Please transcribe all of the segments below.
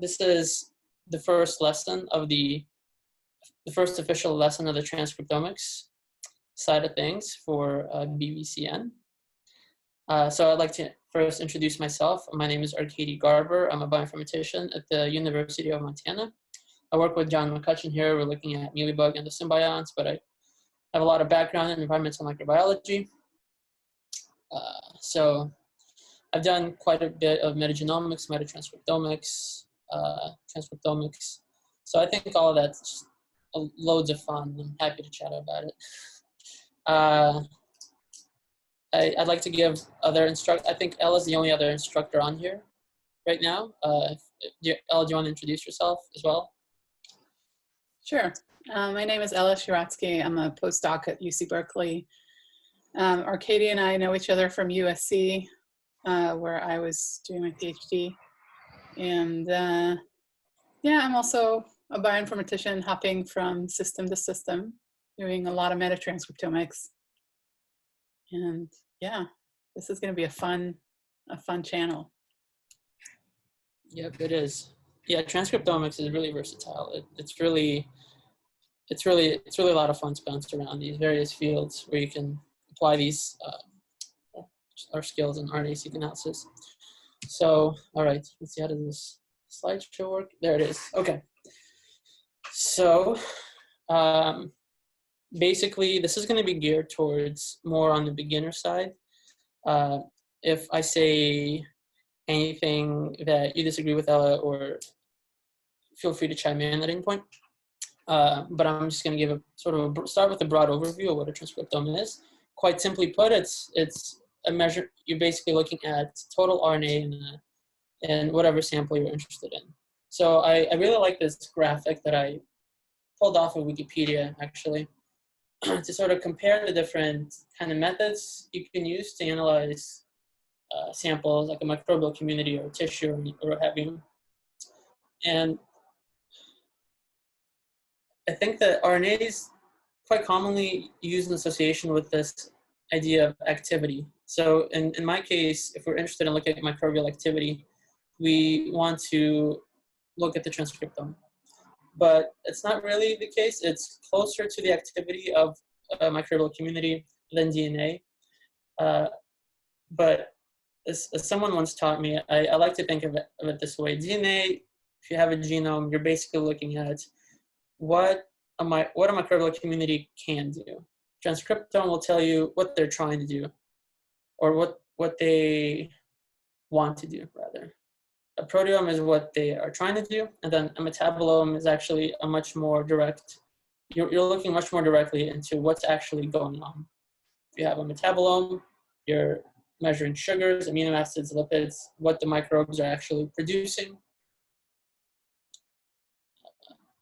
This is the first lesson of the first official lesson of the transcriptomics side of things for BVCN. So I'd like to first introduce myself. My name is Arkady Garber. I'm a bioinformatician at the University of Montana. I work with John McCutcheon here. We're looking at mealybug and the symbionts, but I have a lot of background in environmental microbiology. So I've done quite a bit of metagenomics, metatranscriptomics, transcriptomics. So I think all of that's just loads of fun. I'm happy to chat about it. I'd like to give other I think Ella's the only other instructor on here right now. Ella, do you want to introduce yourself as well? Sure. My name is Ella Shiratsky. I'm a postdoc at UC Berkeley. Arkady and I know each other from USC, where I was doing my PhD. And yeah, I'm also a bioinformatician hopping from system to system, doing a lot of metatranscriptomics. And yeah, this is going to be a fun channel. Yep, it is. Yeah, transcriptomics is really versatile. It's really a lot of fun to bounce around these various fields where you can apply these our skills in RNA-seq analysis. So, all right, let's see, how does this slideshow work? There it is. Okay. So, basically, this is going to be geared towards more on the beginner side. If I say anything that you disagree with, Ella, or feel free to chime in at any point. But I'm just going to give start with a broad overview of what a transcriptome is. Quite simply put, it's a measure. You're basically looking at total RNA in whatever sample you're interested in. So I really like this graphic that I pulled off of Wikipedia, actually, to sort of compare the different kind of methods you can use to analyze samples, like a microbial community or tissue or what have you. And I think that RNA is quite commonly used in association with this idea of activity. So in my case, if we're interested in looking at microbial activity, we want to look at the transcriptome. But it's not really the case. It's closer to the activity of a microbial community than DNA. But as someone once taught me, I like to think of it this way. DNA, if you have a genome, you're basically looking at what a microbial community can do. Transcriptome will tell you what they're trying to do, or what they want to do, rather. A proteome is what they are trying to do, and then a metabolome is actually a much more direct, you're looking much more directly into what's actually going on. If you have a metabolome, you're measuring sugars, amino acids, lipids, what the microbes are actually producing.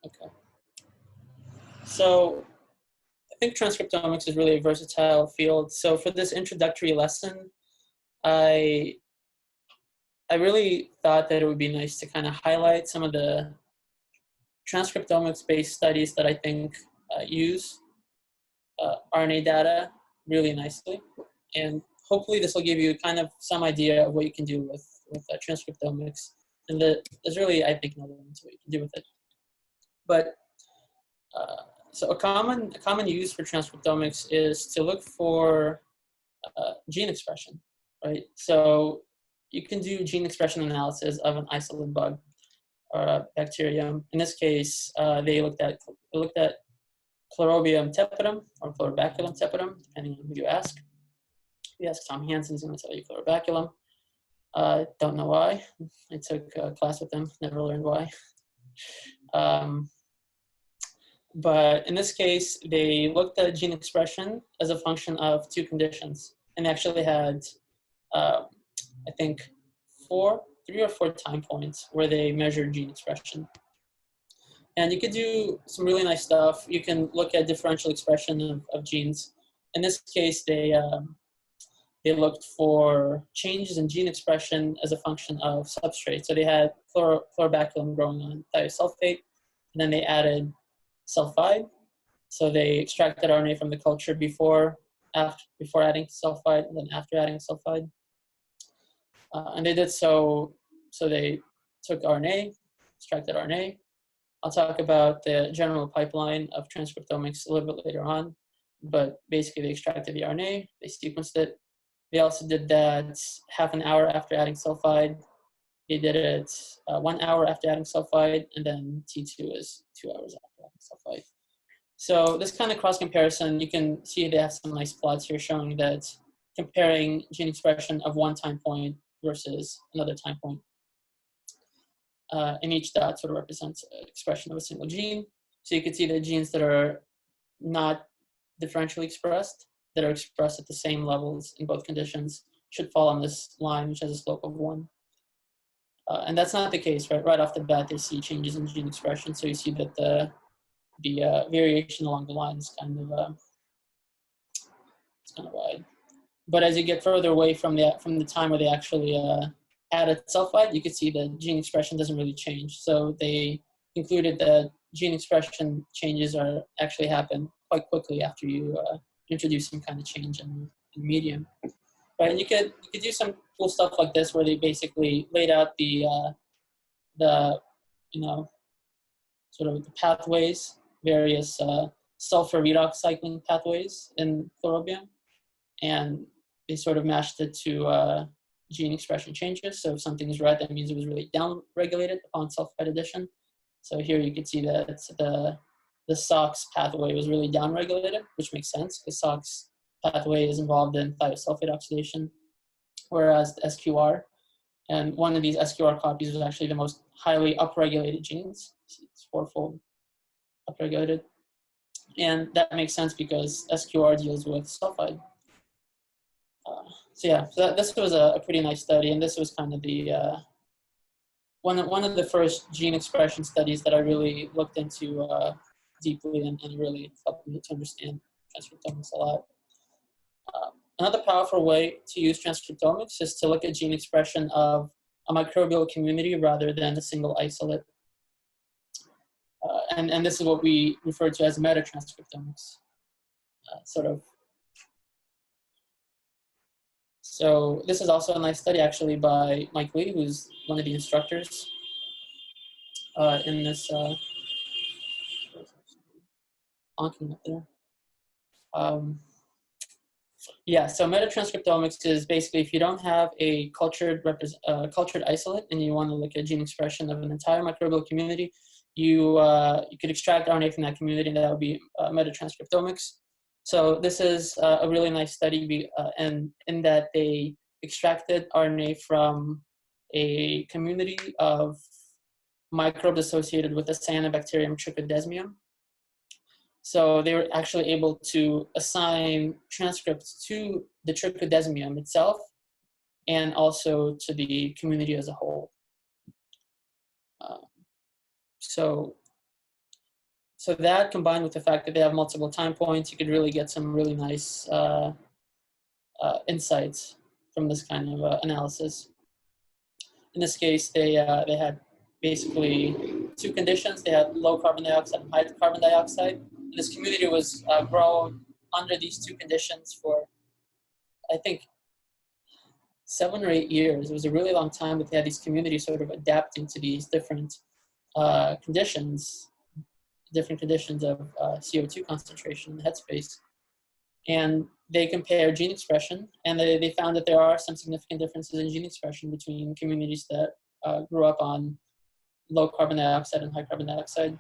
Okay. So I think transcriptomics is really a versatile field. So for this introductory lesson, I really thought that it would be nice to kind of highlight some of the transcriptomics-based studies that I think use RNA data really nicely. And hopefully this will give you kind of some idea of what you can do with transcriptomics. And there's really, I think, no limit to what you can do with it. But so a common use for transcriptomics is to look for gene expression, right? So you can do gene expression analysis of an isolate bug or a bacterium. In this case, they looked at Chlorobium tepidum or Chlorobaculum tepidum, depending on who you ask. If you ask Tom Hansen, he's going to tell you Chlorobaculum. Don't know why. I took a class with him, never learned why. But in this case, they looked at gene expression as a function of two conditions. And they actually had, I think, 3 or 4 time points where they measured gene expression. And you could do some really nice stuff. You can look at differential expression of genes. In this case, they looked for changes in gene expression as a function of substrate. So they had chlorobaculum growing on thiosulfate, and then they added sulfide. So they extracted RNA from the culture before adding sulfide, and then after adding sulfide. And they did so they took RNA, extracted RNA. I'll talk about the general pipeline of transcriptomics a little bit later on, but basically they extracted the RNA, they sequenced it. They also did that half an hour after adding sulfide. They did it 1 hour after adding sulfide, and then T2 is 2 hours after adding sulfide. So this kind of cross comparison, you can see they have some nice plots here showing that comparing gene expression of one time point versus another time point. And each dot sort of represents expression of a single gene. So you can see the genes that are not differentially expressed, that are expressed at the same levels in both conditions, should fall on this line, which has a slope of 1. And that's not the case, right? Right off the bat, they see changes in gene expression. So you see that the variation along the line is kind of wide. But as you get further away from the time where they actually added sulfide, you can see the gene expression doesn't really change. So they concluded that gene expression changes are actually happen quite quickly after you introduce some kind of change in medium. Right, and you could do some cool stuff like this where they basically laid out the sort of the pathways, various sulfur redox cycling pathways in chlorobium, and they sort of matched it to gene expression changes. So if something is red, that means it was really down-regulated upon sulfide addition. So here you can see that the SOX pathway was really down-regulated, which makes sense because SOX pathway is involved in thiosulfate oxidation, whereas the SQR, and one of these SQR copies was actually the most highly upregulated genes. It's 4-fold upregulated. And that makes sense because SQR deals with sulfide. So this was a pretty nice study, and this was kind of the one of the first gene expression studies that I really looked into deeply and really helped me to understand transcriptomics a lot. Another powerful way to use transcriptomics is to look at gene expression of a microbial community rather than a single isolate. And this is what we refer to as meta-transcriptomics, So this is also a nice study actually by Mike Lee, who's one of the instructors in this honking up there. So meta-transcriptomics is basically if you don't have a cultured isolate and you want to look at gene expression of an entire microbial community, you could extract RNA from that community, and that would be meta-transcriptomics. So this is a really nice study, and in that they extracted RNA from a community of microbes associated with the cyanobacterium trichodesmium. So they were actually able to assign transcripts to the trichodesmium itself and also to the community as a whole. So that combined with the fact that they have multiple time points, you could really get some really nice insights from this kind of analysis. In this case, they had basically two conditions. They had low carbon dioxide and high carbon dioxide. And this community was grown under these two conditions for, I think, 7 or 8 years. It was a really long time that they had these communities sort of adapting to these different conditions of CO2 concentration in the headspace. And they compared gene expression, and they found that there are some significant differences in gene expression between communities that grew up on low carbon dioxide and high carbon dioxide.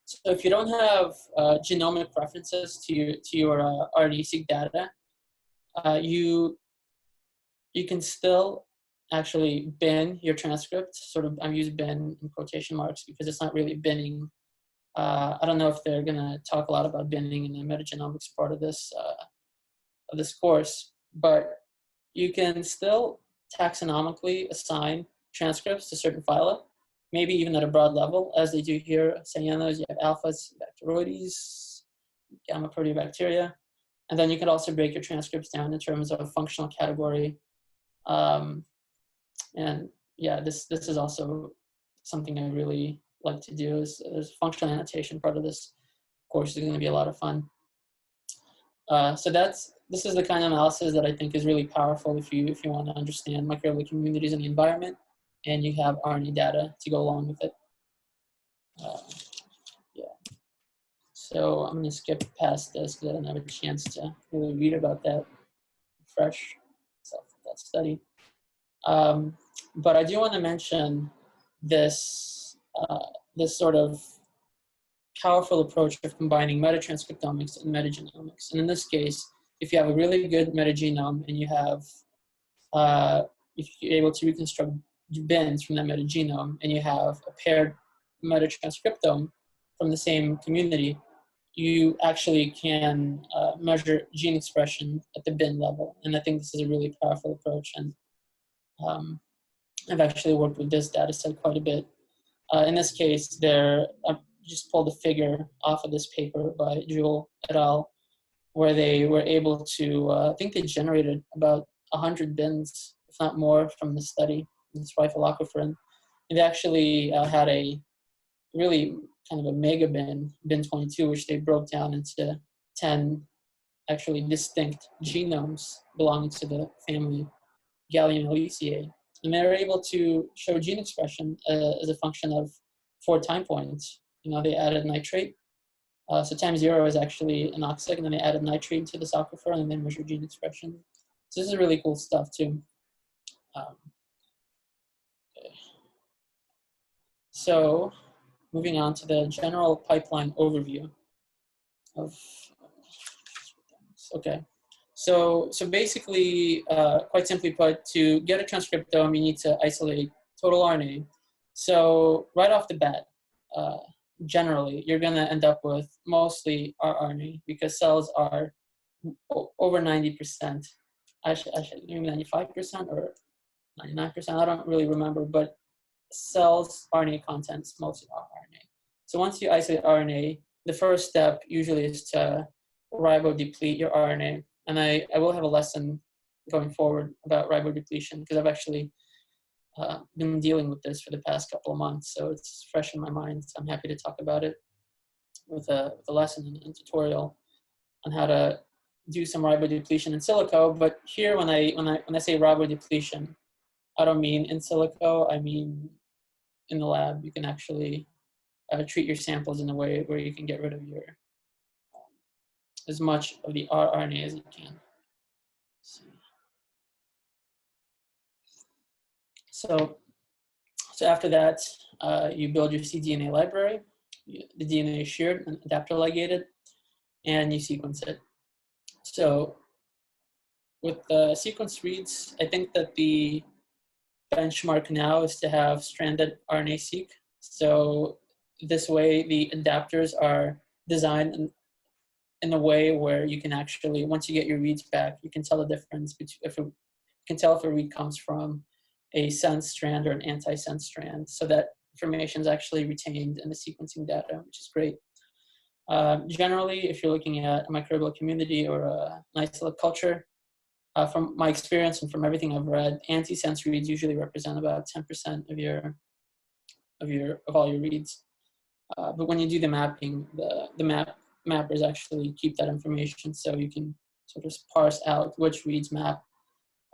So if you don't have genomic references to your RNA-seq data, you can still actually bin your transcript. Sort of, I'm using bin in quotation marks because it's not really binning. I don't know if they're going to talk a lot about binning in the metagenomics part of this course, but you can still taxonomically assign transcripts to certain phyla, maybe even at a broad level, as they do here. Cyanos, you have alphas, Bacteroides, gamma proteobacteria, and then you can also break your transcripts down in terms of functional category. And yeah, this is also something I really like to do. Is functional annotation part of this course is going to be a lot of fun. So this is the kind of analysis that I think is really powerful if you want to understand microbial communities and the environment. and you have RNA data to go along with it. Yeah. So I'm going to skip past this because I didn't have a chance to really read about that fresh stuff, that study. But I do want to mention this, this sort of powerful approach of combining metatranscriptomics and metagenomics. And in this case, if you have a really good metagenome and you have, if you're able to reconstruct bins from that metagenome and you have a paired metatranscriptome from the same community, you actually can measure gene expression at the bin level. And I think this is a really powerful approach. And I've actually worked with this data set quite a bit. In this case, I just pulled a figure off of this paper by Jewell et al., where they were able to, I think they generated about 100 bins, if not more, from the study, this rifle-aquiferin. And they actually had a really kind of a mega bin 22, which they broke down into 10 actually distinct genomes belonging to the family Gallium-Aliciae. And they were able to show gene expression as a function of 4 time points. They added nitrate. So time 0 is actually an oxic, and then they added nitrate to this aquifer, and then they measured gene expression. So this is really cool stuff too. Okay. So moving on to the general pipeline overview of, okay. So basically, quite simply put, to get a transcriptome, you need to isolate total RNA. So right off the bat, generally, you're going to end up with mostly rRNA because cells are over 90%. Maybe 95% or 99%. I don't really remember, but cells' RNA content is mostly rRNA. So once you isolate RNA, the first step usually is to ribodeplete your RNA. And I will have a lesson going forward about ribodepletion because I've actually been dealing with this for the past couple of months. So it's fresh in my mind. So I'm happy to talk about it with a lesson and tutorial on how to do some ribodepletion in silico. But here, when I say ribodepletion, I don't mean in silico. I mean in the lab. You can actually treat your samples in a way where you can get rid of your as much of the rRNA as you can. So after that, you build your cDNA library. The DNA is shared and adapter ligated, and you sequence it. So with the sequence reads, I think that the benchmark now is to have stranded RNA-seq. So this way, the adapters are designed in a way where you can actually, once you get your reads back, you can tell the difference between if a read comes from a sense strand or an anti-sense strand, so that information is actually retained in the sequencing data, which is great. Generally, if you're looking at a microbial community or an isolate culture, from my experience and from everything I've read, anti-sense reads usually represent about 10% of all your reads. But when you do the mapping, the mappers actually keep that information, so you can sort of parse out which reads map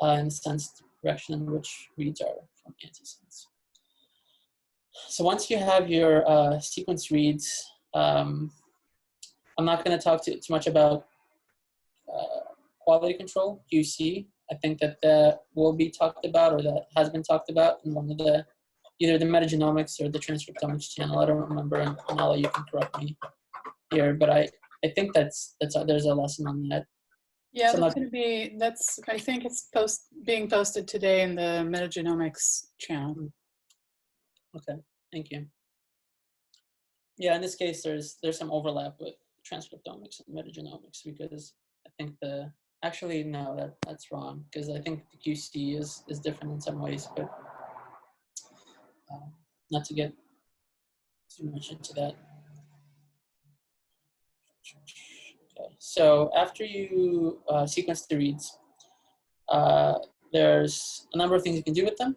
in the sense direction and which reads are from antisense. So once you have your sequence reads, I'm not going to talk too much about quality control, QC. I think that will be talked about, or that has been talked about in one of the, either the metagenomics or the transcriptomics channel. I don't remember, and Nala, you can correct me here, but I think there's a lesson on that. Yeah, so I think it's being posted today in the metagenomics channel. Okay, thank you. Yeah, in this case, there's some overlap with transcriptomics and metagenomics, because I think actually no, that's wrong, because I think the QC is different in some ways, but not to get too much into that. Okay, so after you sequence the reads, there's a number of things you can do with them.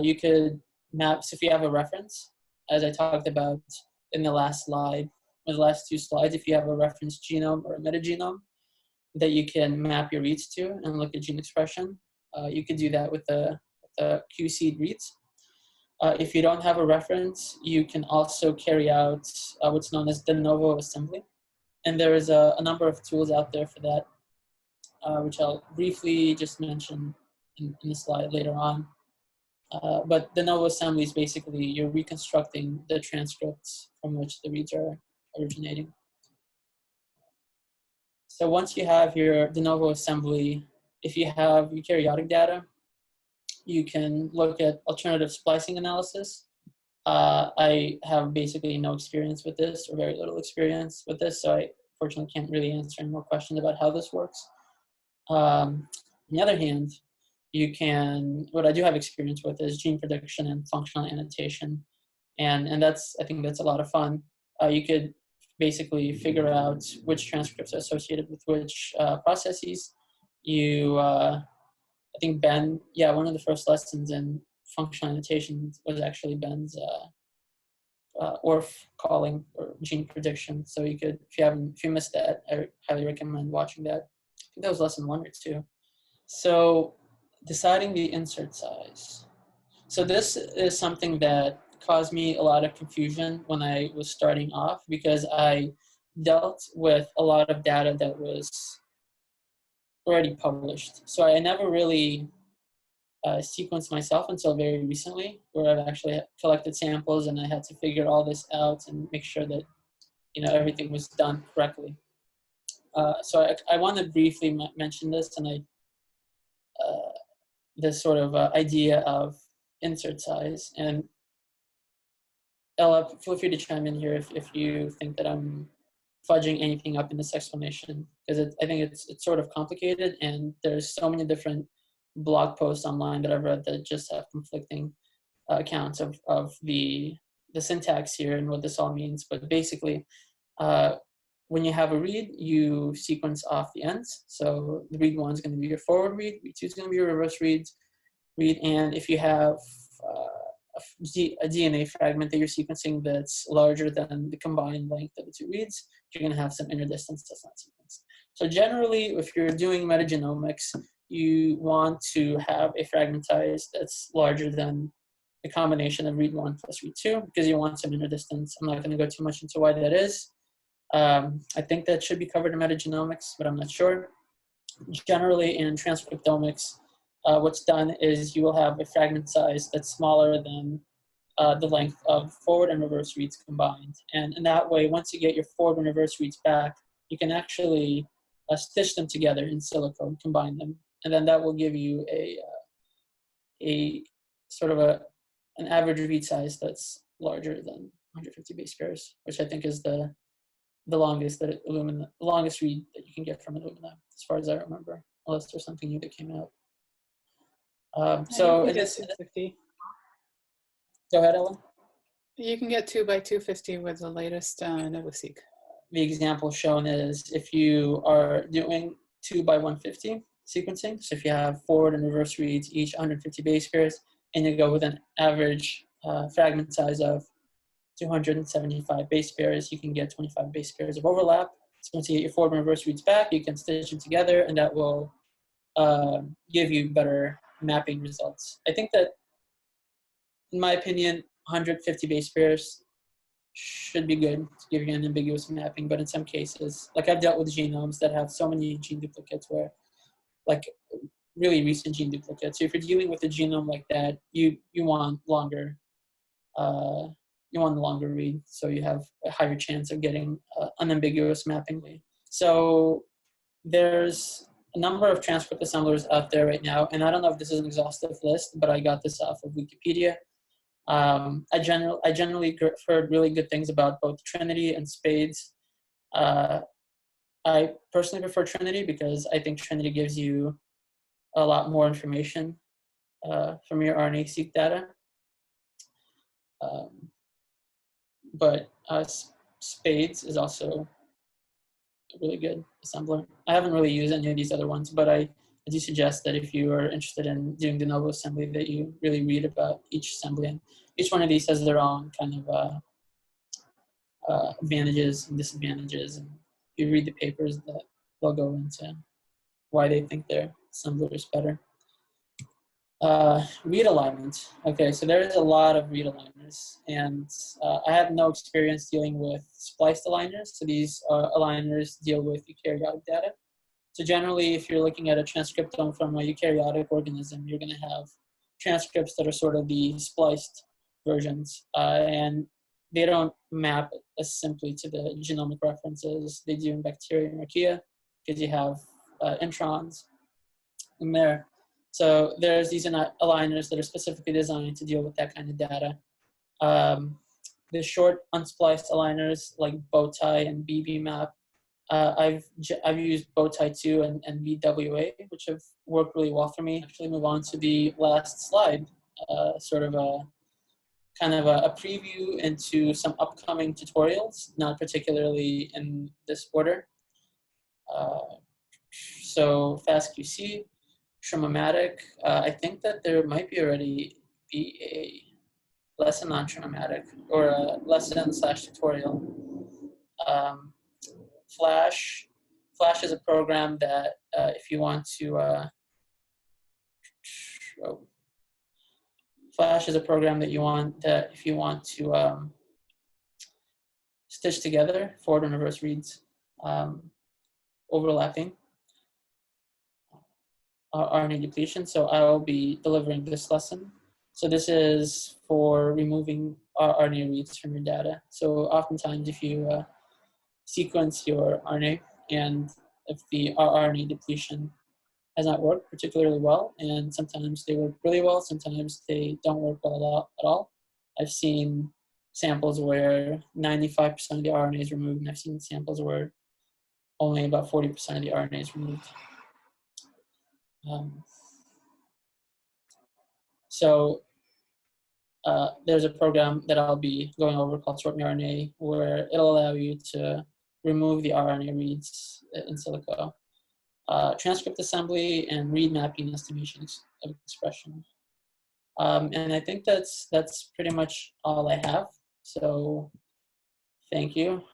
You could map, so if you have a reference, as I talked about in the last slide, or the last 2 slides, if you have a reference genome or a metagenome that you can map your reads to and look at gene expression, you could do that with the QC reads. If you don't have a reference, you can also carry out what's known as de novo assembly. And there is a number of tools out there for that, which I'll briefly just mention in the slide later on. But de novo assembly is basically you're reconstructing the transcripts from which the reads are originating. So once you have your de novo assembly, if you have eukaryotic data, you can look at alternative splicing analysis. I have basically no experience with this, or very little experience with this, so I fortunately can't really answer any more questions about how this works. On the other hand, you can, what I do have experience with is gene prediction and functional annotation. And that's, I think that's a lot of fun. You could basically figure out which transcripts are associated with which processes. I think Ben, one of the first lessons in functional annotation was actually Ben's ORF calling or gene prediction. So you could, if you missed that, I highly recommend watching that. I think that was lesson 1 or 2. So deciding the insert size. So this is something that caused me a lot of confusion when I was starting off, because I dealt with a lot of data that was already published. So I never really sequenced myself until very recently, where I've actually collected samples and I had to figure all this out and make sure that everything was done correctly. So I want to briefly mention this, and this sort of idea of insert size. And Ella, feel free to chime in here if you think that I'm fudging anything up in this explanation, because I think it's sort of complicated, and there's so many different blog posts online that I've read that just have conflicting accounts of the syntax here and what this all means. But basically, when you have a read, you sequence off the ends. So the read 1 is going to be your forward read 2 is going to be your reverse read, and if you have a DNA fragment that you're sequencing that's larger than the combined length of the 2 reads, you're going to have some inner distance that's not sequenced. So generally, if you're doing metagenomics, you want to have a fragment size that's larger than the combination of read 1 plus read 2, because you want some inner distance. I'm not going to go too much into why that is. I think that should be covered in metagenomics, but I'm not sure. Generally, in transcriptomics, what's done is you will have a fragment size that's smaller than the length of forward and reverse reads combined. And in that way, once you get your forward and reverse reads back, you can actually stitch them together in silico and combine them. And then that will give you a sort of an average read size that's larger than 150 base pairs, which I think is the longest longest read that you can get from Illumina, as far as I remember, unless there's something new that came out. So you can get 250. Go ahead, Ellen. You can get 2 by 250 with the latest NovaSeq. The example shown is if you are doing 2 by 150 sequencing, so if you have forward and reverse reads, each 150 base pairs, and you go with an average fragment size of 275 base pairs, you can get 25 base pairs of overlap. So once you get your forward and reverse reads back, you can stitch them together, and that will give you better mapping results. I think that, in my opinion, 150 base pairs should be good to give you an ambiguous mapping, but in some cases, like I've dealt with genomes that have so many gene duplicates where, like really recent gene duplicates. So if you're dealing with a genome like that, you want longer, read, so you have a higher chance of getting unambiguous mapping. So there's a number of transcript assemblers out there right now, and I don't know if this is an exhaustive list, but I got this off of Wikipedia. I generally heard really good things about both Trinity and Spades. I personally prefer Trinity because I think Trinity gives you a lot more information from your RNA-seq data. But Spades is also a really good assembler. I haven't really used any of these other ones, but I do suggest that if you are interested in doing de novo assembly, that you really read about each assembly. And each one of these has their own kind of advantages and disadvantages. And you read the papers, that they'll go into why they think their assembler is better. Read alignment. Okay, so there's a lot of read aligners, and I have no experience dealing with spliced aligners. So these aligners deal with eukaryotic data. So generally, if you're looking at a transcriptome from a eukaryotic organism, you're going to have transcripts that are sort of the spliced versions, and they don't map as simply to the genomic references they do in bacteria and archaea, because you have introns in there. So there's these aligners that are specifically designed to deal with that kind of data. The short unspliced aligners like Bowtie and BBMap, I've used Bowtie 2 and BWA, which have worked really well for me. Actually, move on to the last slide, sort of a kind of a preview into some upcoming tutorials, not particularly in this order. So FastQC, Traumatic. I think that there might already be a lesson on Traumatic, or a lesson/tutorial. Flash. Flash is a program that if you want to, Flash is a program that if you want to stitch together forward and reverse reads, overlapping RNA depletion. So I will be delivering this lesson. So this is for removing RNA reads from your data. So oftentimes if you sequence your RNA, and if the RNA depletion has not worked particularly well, and sometimes they work really well, sometimes they don't work well at all. I've seen samples where 95% of the RNA is removed, and I've seen samples where only about 40% of the RNA is removed. There's a program that I'll be going over called Short RNA, where it'll allow you to remove the RNA reads in silico. Transcript assembly and read mapping estimation of expression. And I think that's pretty much all I have. So thank you.